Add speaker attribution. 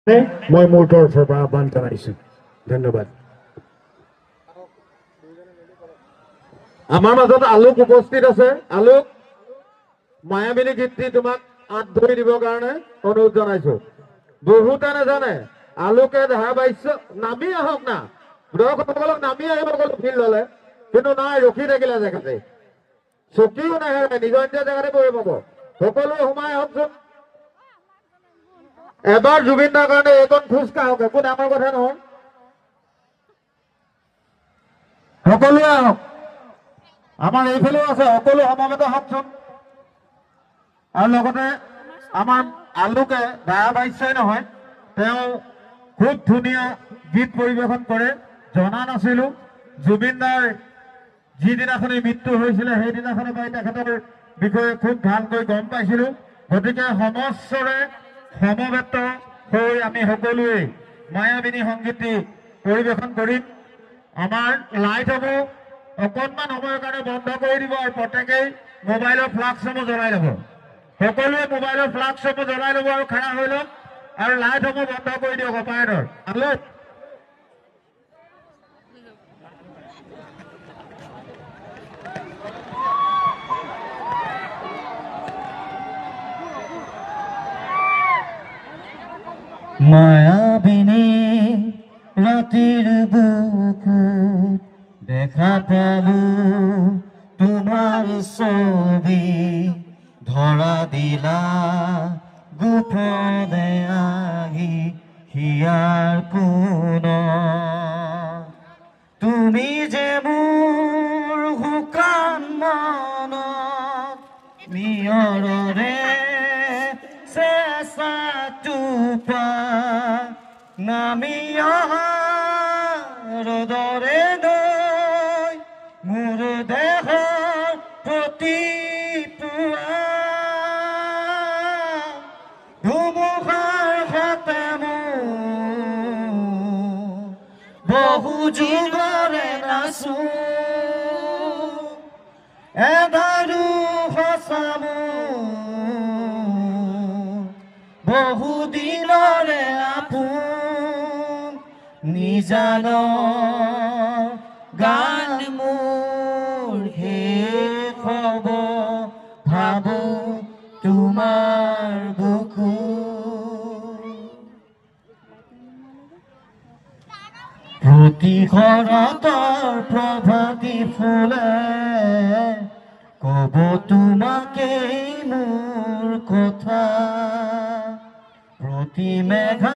Speaker 1: মই মোৰ তৰফৰ পৰা আহ্বান জনাইছো। ধন্যবাদ। আমাৰ মাজত আলোক উপস্থিত আছে। আলোক, মায়াবিনী গীতটি তোমাক হাত ধৰি দিবৰ কাৰণে অনুৰোধ জনাইছো। বহুতে নাজানে আলোকে ধাৰাবাহিক নামি আহক না, দৰ্শকসকলক নামি আহিব গ'লো ফিল্ডলে, কিন্তু নাই, ৰখি থাকিলে জেগাতে। চকীও নাহেৰে নিজৰ নিজৰ জেগাতে বহি পাব। সকলোৱে সোমাই আহকচোন। এবাৰ জুবিন দাৰ কাৰণে এইকণ খোজ কাঢ়ক, একো ডাঙৰ কথা নহয়। সকলোৱে আহক, আমাৰ এইফালেও আছে, সকলো সমাগত হওকচোন। আৰু লগতে আমাৰ আলোকে ধাৰাবাহিকই নহয়, তেওঁ খুব ধুনীয়া গীত পৰিৱেশন কৰে। জনা নাছিলো জুবিন দাৰ যিদিনাখনি মৃত্যু হৈছিলে সেইদিনাখনৰ পৰাই তেখেতৰ বিষয়ে খুব ভালকৈ গম পাইছিলো। গতিকে সমস্বৰে সমবেত হৈ আমি সকলোৱে মায়াবিনী সংগীতটি পৰিৱেশন কৰিম। আমাৰ লাইটসমূহ অকণমান সময়ৰ কাৰণে বন্ধ কৰি দিব আৰু প্ৰত্যেকেই মোবাইলৰ ফ্লাক্সসমূহ জ্বলাই ল'ব। সকলোৱে মোবাইলৰ ফ্লাক্সসমূহ জ্বলাই ল'ব আৰু খাৰা হৈ লওক আৰু লাইটসমূহ বন্ধ কৰি দিয়ক। অপাৰেটৰ আলোক,
Speaker 2: মায়াবিনী ৰাতিৰ বুকুত দেখা পালো তোমাৰ ছবি, ধৰা দিলা গোপনে আহি হিয়াৰ কোণত। তুমি যে মোৰ শুকান মনত নিয়ৰৰে চেঁচা টোপা নামি অহা ৰ'দৰে নৈ মোৰ দেহৰ প্ৰতি পুৱা ধুমুহাৰ সতে মোৰ বহু যুগৰে নাচো এধাৰো সঁচামো বহু দিনৰে আপোন নিজান গান মোৰ শেষ হ'ব ভাবো তোমাৰ বুকু। প্ৰতি শৰতৰ প্ৰভাতী ফুলে কব তোমাকেই মোৰ কথা, প্ৰতি মেঘা